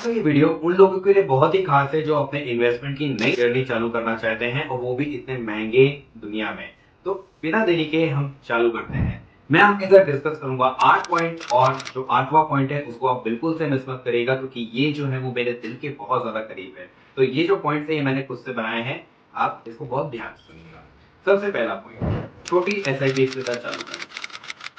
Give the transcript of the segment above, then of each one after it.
का ये वीडियो उन लोगों के लिए बहुत ही खास है जो अपने इन्वेस्टमेंट की नई जर्नी चालू करना चाहते हैं और वो भी इतने महंगे दुनिया में। तो बिना देरी के हम चालू करते हैं। मैं आपके साथ डिस्कस करूंगा 8 पॉइंट और जो 8वां पॉइंट है उसको आप बिल्कुल से मिस मत करिएगा क्योंकि ये जो है वो मेरे दिल के बहुत ज्यादा करीब है। तो ये जो पॉइंट है ये मैंने खुद से बनाए हैं, आप इसको बहुत ध्यान से सुनिएगा। सबसे पहला पॉइंट, छोटी एसआईपी के साथ चालू करें।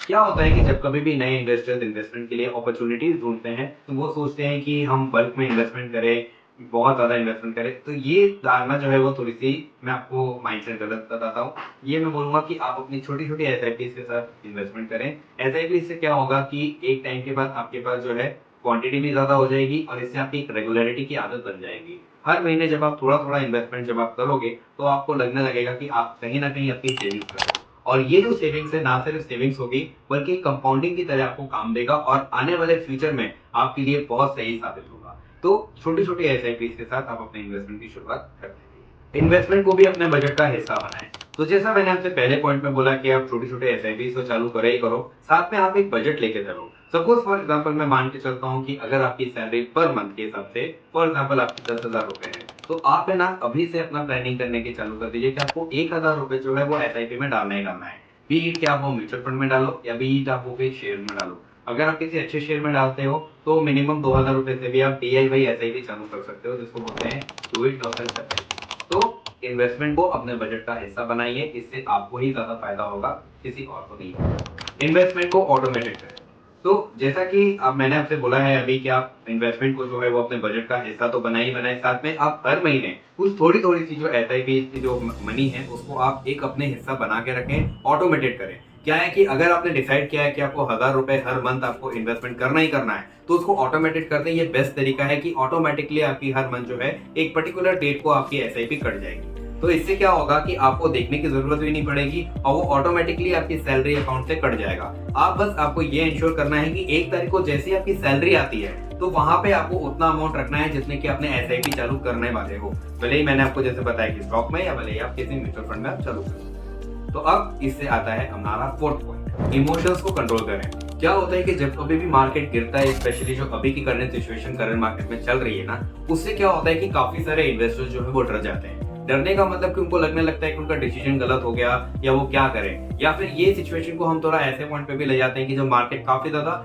क्या होता है कि जब कभी भी नए इन्वेस्टर्स इन्वेस्टमेंट के लिए अपॉर्चुनिटीज ढूंढते हैं तो वो सोचते हैं कि हम बल्क में इन्वेस्टमेंट करें, बहुत ज्यादा इन्वेस्टमेंट करें। तो ये धारणा जो है वो थोड़ी सी मैं आपको माइंडसेट गलत बताता हूँ। ये मैं बोलूंगा कि आप अपनी छोटी छोटी एसआईपी के साथ इन्वेस्टमेंट करें। एसआईपी से क्या होगा कि एक टाइम के बाद आपके पास जो है क्वांटिटी भी ज्यादा हो जाएगी और इससे आपकी एक रेगुलरिटी की आदत बन जाएगी। हर महीने जब आप थोड़ा थोड़ा इन्वेस्टमेंट जब आप करोगे तो आपको लगने लगेगा कि आप कहीं ना कहीं अपनी सेविंग्स कर रहे हो। और ये जो सेविंग्स है ना सिर्फ सेविंग्स होगी बल्कि कंपाउंडिंग की तरह आपको काम देगा और आने वाले फ्यूचर में आपके लिए बहुत सही साबित होगा। तो छोटी छोटी एसआईपी के साथ आप अपने इन्वेस्टमेंट की शुरुआत कर देंगे। इन्वेस्टमेंट को भी अपने बजट का हिस्सा बनाएं। तो जैसा मैंने आपसे पहले पॉइंट में बोला कि आप छोटे छोटे एसआईपी को चालू करो ही करो, साथ में आप एक बजट लेके चलो। सपोज फॉर एग्जाम्पल मैं मान के चलता हूँ कि अगर आपकी सैलरी पर मंथ के हिसाब से फॉर एग्जाम्पल आपकी 10,000 रुपए है, तो आप है ना अभी से अपना प्लानिंग करने की चालू कर दीजिए कि आपको 1,000 रुपए जो है वो एसआईपी में डालना ही डालना है। बी इट कि आप वो म्यूचुअल फंड में डालो या बी इट आप वो कोई शेयर में डालो। अगर आप किसी अच्छे शेयर में डालते हो तो मिनिमम 2,000 रुपए से भी आप DIY एसआईपी चालू कर सकते हो, जिसको बोलते हैं डू इट योरसेल्फ एसआईपी। तो इन्वेस्टमेंट को अपने बजट का हिस्सा बनाइए, इससे आपको ही ज्यादा फायदा होगा, किसी और को नहीं होगा। इन्वेस्टमेंट को ऑटोमेटेड करें। तो जैसा कि अब मैंने आपसे बोला है अभी कि आप इन्वेस्टमेंट को जो है वो अपने बजट का हिस्सा तो बनाए ही बनाए, साथ में आप हर महीने कुछ थोड़ी थोड़ी सी जो एसआईपी की जो मनी है उसको आप एक अपने हिस्सा बना के रखें, ऑटोमेटेड करें। क्या है कि अगर आपने डिसाइड किया है कि आपको 1,000 रुपए हर मंथ आपको इन्वेस्टमेंट करना ही करना है तो उसको ऑटोमेटेड कर दें। ये बेस्ट तरीका है कि ऑटोमेटिकली आपकी हर मंथ जो है एक पर्टिकुलर डेट को आपकी एसआईपी कट जाएगी। तो इससे क्या होगा कि आपको देखने की जरूरत भी नहीं पड़ेगी और वो ऑटोमेटिकली आपकी सैलरी अकाउंट से कट जाएगा। आप बस आपको ये इंश्योर करना है कि 1 तारीख को जैसे ही आपकी सैलरी आती है तो वहां पे आपको उतना अमाउंट रखना है जितने की आपने एसआईपी चालू करने वाले हो। भले ही मैंने आपको जैसे बताया कि स्टॉक में या भले ही आप किसी म्यूचुअल फंड में आप चालू करें। तो अब इससे आता है हमारा 4th पॉइंट, इमोशंस को कंट्रोल करें। क्या होता है कि जब कभी भी मार्केट गिरता है, स्पेशली जो अभी की करंट सिचुएशन करंट मार्केट में चल रही है ना, उससे क्या होता है कि काफी सारे इन्वेस्टर्स जो है वो डर जाते हैं। डरने का मतलब कि उनको लगने लगता है कि उनका डिसीजन गलत हो गया या वो क्या करें, या फिर ये सिचुएशन को हम थोड़ा ऐसे पॉइंट पे भी ले जाते हैं कि जब मार्केट काफी ज्यादा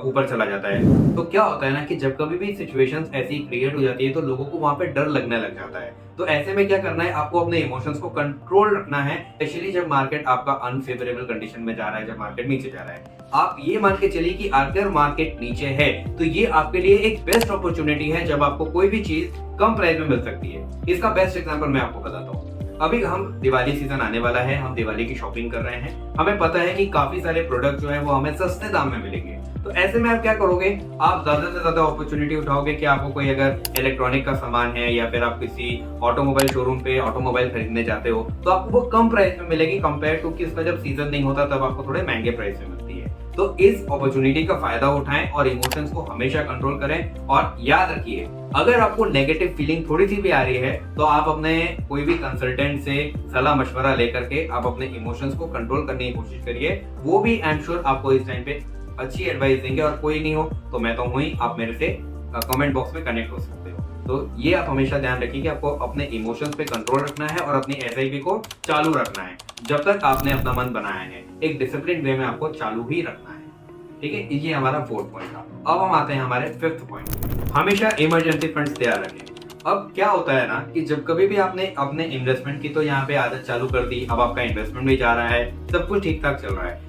ऊपर चला जाता है। तो क्या होता है ना कि जब कभी भी सिचुएशंस ऐसी क्रिएट हो जाती है तो लोगों को वहां पे डर लगने लग जाता है। तो ऐसे में क्या करना है, आपको अपने इमोशंस को कंट्रोल रखना है, स्पेशली जब मार्केट आपका अनफेवरेबल कंडीशन में जा रहा है, जब मार्केट नीचे जा रहा है। आप ये मान के चलिए कि अगर मार्केट नीचे है तो ये आपके लिए एक बेस्ट अपॉर्चुनिटी है जब आपको कोई भी चीज कम प्राइस में मिल सकती है। इसका बेस्ट एग्जांपल मैं आपको बताता हूँ। अभी हम दिवाली सीजन आने वाला है, हम दिवाली की शॉपिंग कर रहे हैं, हमें पता है कि काफी सारे प्रोडक्ट जो है वो हमें सस्ते दाम में मिलेंगे। तो ऐसे में आप क्या करोगे, आप ज्यादा से ज्यादा अपॉर्चुनिटी उठाओगे कि आपको कोई अगर इलेक्ट्रॉनिक का सामान है या फिर आप किसी ऑटोमोबाइल शोरूम पे ऑटोमोबाइल खरीदने जाते हो तो आपको वो कम प्राइस में मिलेगी कंपेयर टू कि इसका जब सीजन नहीं होता तब आपको थोड़े महंगे प्राइस में मिलती है। तो इस अपॉर्चुनिटी का फायदा उठाएं और इमोशंस को हमेशा कंट्रोल करें। और याद रखिए, अगर आपको नेगेटिव फीलिंग थोड़ी सी भी आ रही है तो आप अपने कोई भी कंसल्टेंट से सलाह मशवरा लेकर के आप अपने इमोशंस को कंट्रोल करने की कोशिश करिए। वो भी आई एम श्योर आपको इस टाइम पे अच्छी एडवाइस देंगे, और कोई नहीं हो तो मैं तो हूं ही, आप मेरे से कमेंट बॉक्स में कनेक्ट हो सकते हो। तो ये आप हमेशा ध्यान रखिए कि आपको अपने इमोशंस पे कंट्रोल रखना है और अपनी एसआईपी को चालू रखना है जब तक आपने अपना मन बनाया है। एक डिसिप्लिन वे में आपको चालू ही रखना है। ठीक है, ये हमारा 4th पॉइंट था। अब हम आते हैं हमारे 5th पॉइंट, हमेशा इमरजेंसी फंड्स तैयार रखें। अब क्या होता है ना कि जब कभी भी आपने अपने इन्वेस्टमेंट की तो यहाँ पे आदत चालू कर दी, अब आपका इन्वेस्टमेंट भी जा रहा है, सब कुछ ठीक ठाक चल रहा है,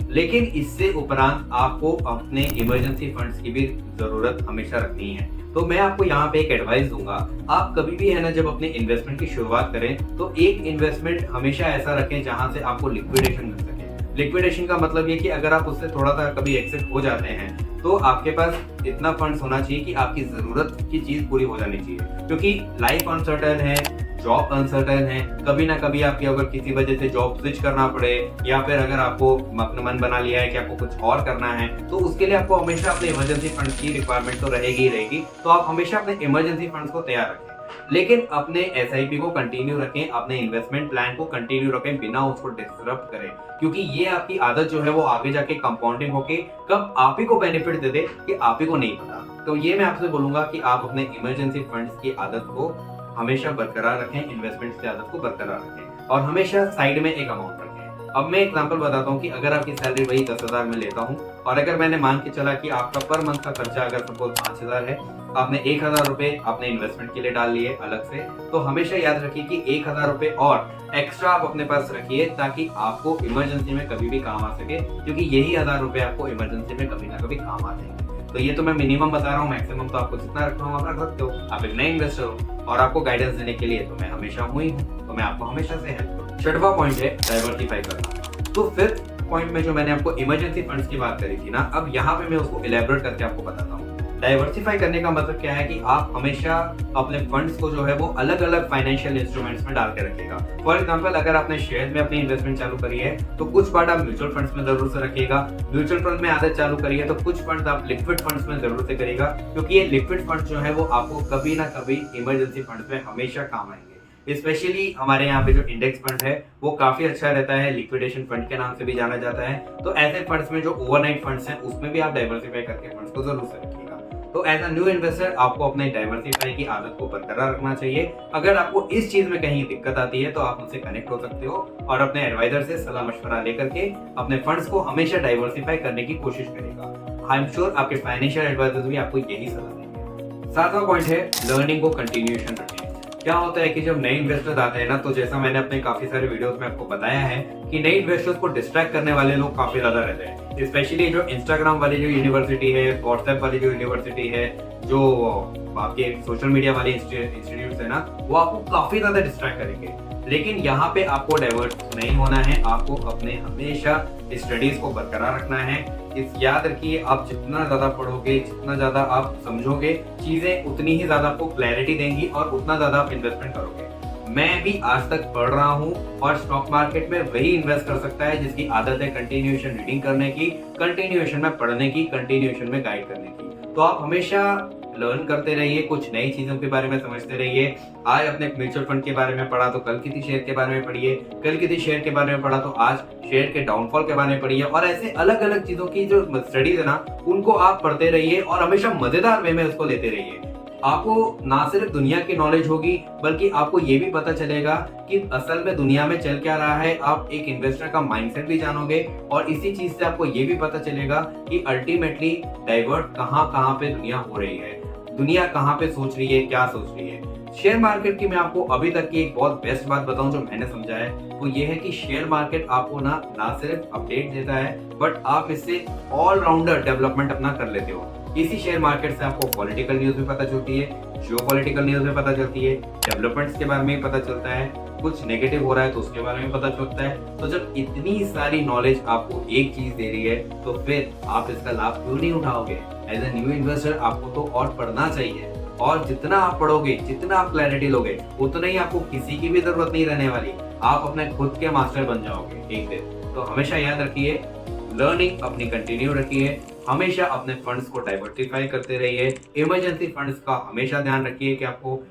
लेकिन इससे उपरांत आपको अपने इमरजेंसी फंड्स की भी जरूरत हमेशा रखनी है। तो मैं आपको यहाँ पे एक एडवाइस दूंगा, आप कभी भी है ना जब अपने इन्वेस्टमेंट की शुरुआत करें तो एक इन्वेस्टमेंट हमेशा ऐसा रखें जहां से आपको लिक्विडेशन मिल सके। लिक्विडेशन का मतलब ये कि अगर आप उससे थोड़ा सा कभी एक्सिट हो जाते हैं तो आपके पास इतना फंड्स होना चाहिए कि आपकी जरूरत की चीज पूरी हो जानी चाहिए, क्योंकि लाइफ अनसर्टेन है, जॉब अनसर्टेन है, कभी ना कभी आपकी अगर किसी वजह से जॉब स्विच करना पड़े या फिर अगर आपको अपना मन बना लिया है कि आपको कुछ और करना है तो उसके लिए आपको हमेशा अपने इमरजेंसी फंड्स की रिक्वायरमेंट तो रहेगी ही रहेगी। तो आप हमेशा अपने इमरजेंसी फंड्स को तैयार रखें, लेकिन अपने एसआईपी को कंटिन्यू रखें, अपने इन्वेस्टमेंट प्लान को कंटिन्यू रखें बिना उसको डिस्टर्ब करें, क्योंकि ये आपकी आदत जो है वो आगे जाके कंपाउंडिंग होके कब आप ही को बेनिफिट दे दे कि आप ही को नहीं पता। तो ये मैं आपसे बोलूंगा कि आप अपने इमरजेंसी फंड्स की आदत को हमेशा बरकरार रखें, इन्वेस्टमेंट्स की आदत को बरकरार रखें और हमेशा साइड में एक अमाउंट रखें। अब मैं एग्जांपल बताता हूँ कि अगर आपकी सैलरी वही 10,000 में लेता हूँ और अगर मैंने मान के चला कि आपका पर मंथ का खर्चा अगर सपोज 5,000 है, आपने 1,000 रुपए आपने इन्वेस्टमेंट के लिए डाल लिए अलग से, तो हमेशा याद रखिए कि 1,000 रुपए और एक्स्ट्रा आप अपने पास रखिए ताकि आपको इमरजेंसी में कभी भी काम आ सके, क्योंकि यही 1,000 रुपए आपको इमरजेंसी में कभी ना कभी काम आते हैं। तो ये तो मैं मिनिमम बता रहा हूँ, मैक्सिमम तो आपको जितना रखना हो आप रख सकते हो। आप एक नए इन्वेस्टर हो और आपको गाइडेंस देने के लिए तो मैं हमेशा हूँ ही हूँ, तो मैं आपको हमेशा से हेल्प करूँ। छठवां पॉइंट है डाइवर्सिफाई करना। तो फिफ्थ पॉइंट में जो मैंने आपको इमरजेंसी फंड्स की बात करी थी ना, अब यहाँ पे मैं उसको इलेबोरेट करके आपको बताता हूँ। डाइवर्सिफाई करने का मतलब क्या है कि आप हमेशा अपने फंड्स को जो है वो अलग अलग फाइनेंशियल इंस्ट्रूमेंट्स में डाल के रखिएगा। फॉर एग्जांपल अगर आपने शेयर में अपनी इन्वेस्टमेंट चालू करी है तो कुछ पार्ट आप म्यूचुअल फंड्स में जरूर से रखिएगा। म्यूचुअल फंड में आदत चालू करी है तो कुछ फंड्स आप लिक्विड फंड्स में जरूर से करिएगा, क्योंकि ये लिक्विड फंड्स जो है वो आपको कभी ना कभी इमरजेंसी फंड्स में हमेशा काम आएंगे। स्पेशली हमारे यहाँ पे जो इंडेक्स फंड है वो काफी अच्छा रहता है, लिक्विडेशन फंड के नाम से भी जाना जाता है। तो ऐसे फंड्स में जो ओवरनाइट फंड्स हैं उसमें भी आप डाइवर्सिफाई करके फंड्स को जरूर से रखिएगा। तो एज अ न्यू इन्वेस्टर आपको अपने डाइवर्सिफाई की आदत को बरकरार रखना चाहिए। अगर आपको इस चीज में कहीं दिक्कत आती है तो आप मुझसे कनेक्ट हो सकते हो और अपने एडवाइजर से सलाह मशवरा लेकर के अपने फंड्स को हमेशा डाइवर्सिफाई करने की कोशिश करेगा। आई एम श्योर आपके फाइनेंशियल एडवाइजर्स भी आपको यही सलाह देंगे। सातवां पॉइंट है लर्निंग को कंटिन्यूएशन रखें। क्या होता है कि जब नए इन्वेस्टर्स आते हैं ना, तो जैसा मैंने अपने काफी सारे वीडियोस में आपको बताया है कि नए इन्वेस्टर्स को डिस्ट्रैक्ट करने वाले लोग काफी ज्यादा रहते हैं। स्पेशली जो इंस्टाग्राम वाली जो यूनिवर्सिटी है, व्हाट्सएप वाली जो यूनिवर्सिटी है, जो आपके सोशल मीडिया वाले इंस्टीट्यूट है ना, वो आपको काफी ज्यादा डिस्ट्रैक्ट करेंगे। लेकिन यहाँ पे आपको डाइवर्ट नहीं होना है, आपको अपने हमेशा स्टडीज को बरकरार रखना है। इस याद रखिए, आप जितना ज्यादा पढ़ोगे, जितना ज्यादा आप समझोगे, चीजें उतनी ही ज्यादा आपको क्लैरिटी देंगी और उतना ज्यादा आप इन्वेस्टमेंट करोगे। मैं भी आज तक पढ़ रहा हूँ और स्टॉक मार्केट में वही इन्वेस्ट कर सकता है जिसकी आदत है कंटिन्यूएशन रीडिंग करने की, कंटिन्यूएशन में पढ़ने की, कंटिन्यूएशन में गाइड करने की। तो आप हमेशा लर्न करते रहिए, कुछ नई चीजों के बारे में समझते रहिए। आज अपने म्यूचुअल फंड के बारे में पढ़ा तो कल किसी शेयर के बारे में पढ़िए, कल किसी शेयर के बारे में पढ़ा तो आज शेयर के डाउनफॉल के बारे में पढ़िए। और ऐसे अलग अलग चीजों की जो स्टडीज है ना, उनको आप पढ़ते रहिए और हमेशा मजेदार वे में उसको लेते रहिए। आपको ना सिर्फ दुनिया की नॉलेज होगी, बल्कि आपको ये भी पता चलेगा कि असल में दुनिया में चल क्या रहा है। आप एक इन्वेस्टर का माइंडसेट भी जानोगे और इसी चीज से आपको ये भी पता चलेगा कि अल्टीमेटली डाइवर्ट कहाँ कहाँ पे दुनिया हो रही है, दुनिया कहाँ पे सोच रही है, क्या सोच रही है। शेयर मार्केट की मैं आपको अभी तक की एक बहुत बेस्ट बात बताऊं जो मैंने समझा है, वो ये है कि शेयर मार्केट आपको ना सिर्फ अपडेट देता है, बट आप इससे ऑलराउंडर डेवलपमेंट अपना कर लेते हो। इसी शेयर मार्केट से आपको पॉलिटिकल न्यूज भी पता चलती है, जियोपॉलिटिकल न्यूज भी पता चलती है, डेवलपमेंट्स के बारे में भी पता चलता है, कुछ नेगेटिव हो रहा है तो उसके बारे में पता चलता है। तो जब इतनी सारी नॉलेज आपको एक चीज दे रही है तो फिर आप इसका लाभ क्यों नहीं उठाओगे। एज ए न्यू इन्वेस्टर आपको तो और पढ़ना चाहिए, और जितना आप पढ़ोगे, जितना आप क्लैरिटी लोगे, उतना ही आपको किसी की भी जरूरत नहीं रहने वाली। आप अपने खुद के मास्टर बन जाओगे एक दिन। तो हमेशा याद रखिए, लर्निंग अपनी कंटिन्यू रखिए, हमेशा अपने फंड्स को डाइवर्सिफाई करते रहिए। इमरजेंसी फंड्स का हमेशा ध्यान रखिए कि आपको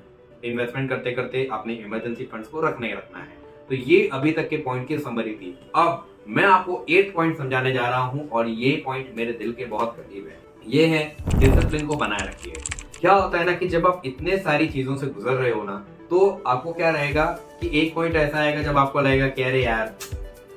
इन्वेस्टमेंट करते करते अपने इमरजेंसी फंड्स को रखना ही रखना है। तो ये अभी तक के पॉइंट की समरी थी। अब मैं आपको 8 पॉइंट समझाने जा रहा हूँ और ये पॉइंट मेरे दिल के बहुत करीब है। ये है डिसिप्लिन को बनाए रखिए। क्या होता है ना कि जब आप इतने सारी चीजों से गुजर रहे हो ना, तो आपको क्या रहेगा कि एक पॉइंट ऐसा आएगा जब आपको लगेगा कि अरे यार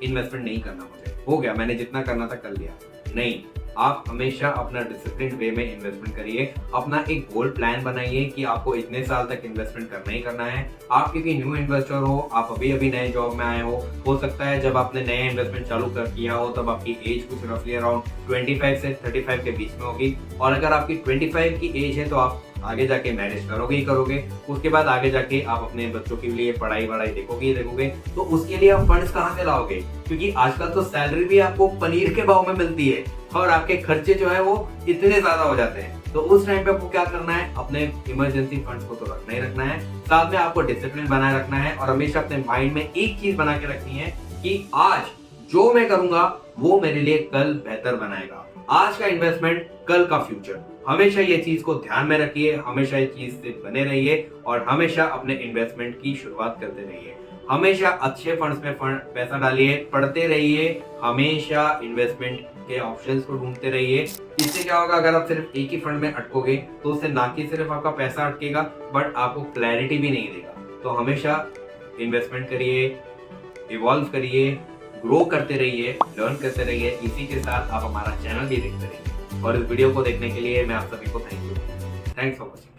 इन्वेस्टमेंट नहीं करना, मुझे हो गया, मैंने जितना करना था कर लिया। नहीं, आप हमेशा अपना डिसिप्लिन वे में इन्वेस्टमेंट करिए। अपना एक गोल प्लान बनाइए कि आपको इतने साल तक इन्वेस्टमेंट करना ही करना है। आप क्योंकि न्यू इन्वेस्टर हो, आप अभी अभी नए जॉब में आए हो सकता है जब आपने नया इन्वेस्टमेंट चालू कर किया हो तब आपकी एज कुछ रफली अराउंड 25 से 35 के बीच में होगी। और अगर आपकी 25 की एज है तो आप आगे जाके मैरिज करोगे ही करोगे। उसके बाद आगे जाके आप अपने बच्चों के लिए पढ़ाई वढ़ाई देखोगे। तो उसके लिए आप फंड्स कहाँ से लाओगे, क्योंकि आजकल तो सैलरी भी आपको पनीर के भाव में मिलती है और आपके खर्चे जो है वो इतने ज्यादा हो जाते हैं। तो उस टाइम पे आपको क्या करना है, अपने इमरजेंसी फंड्स को तो रखना ही रखना है, साथ में आपको डिसिप्लिन बनाए रखना है और हमेशा अपने माइंड में एक चीज बना के रखनी है कि आज जो मैं करूंगा वो मेरे लिए कल बेहतर बनाएगा। आज का इन्वेस्टमेंट, कल का फ्यूचर। हमेशा ये चीज को ध्यान में रखिए, हमेशा ये चीज से बने रहिए और हमेशा अपने इन्वेस्टमेंट की शुरुआत करते रहिए। हमेशा अच्छे फंड्स में पैसा डालिए, पढ़ते रहिए, हमेशा इन्वेस्टमेंट के ऑप्शंस को ढूंढते रहिए। इससे क्या होगा, अगर आप सिर्फ एक ही फंड में अटकोगे तो उससे ना कि सिर्फ आपका पैसा अटकेगा बट आपको क्लैरिटी भी नहीं देगा। तो हमेशा इन्वेस्टमेंट करिए, इवॉल्व करिए, ग्रो करते रहिए, लर्न करते रहिए। इसी के साथ आप हमारा चैनल भी देखते रहिए और इस वीडियो को देखने के लिए मैं आप सभी को थैंक्स फॉर वॉचिंग।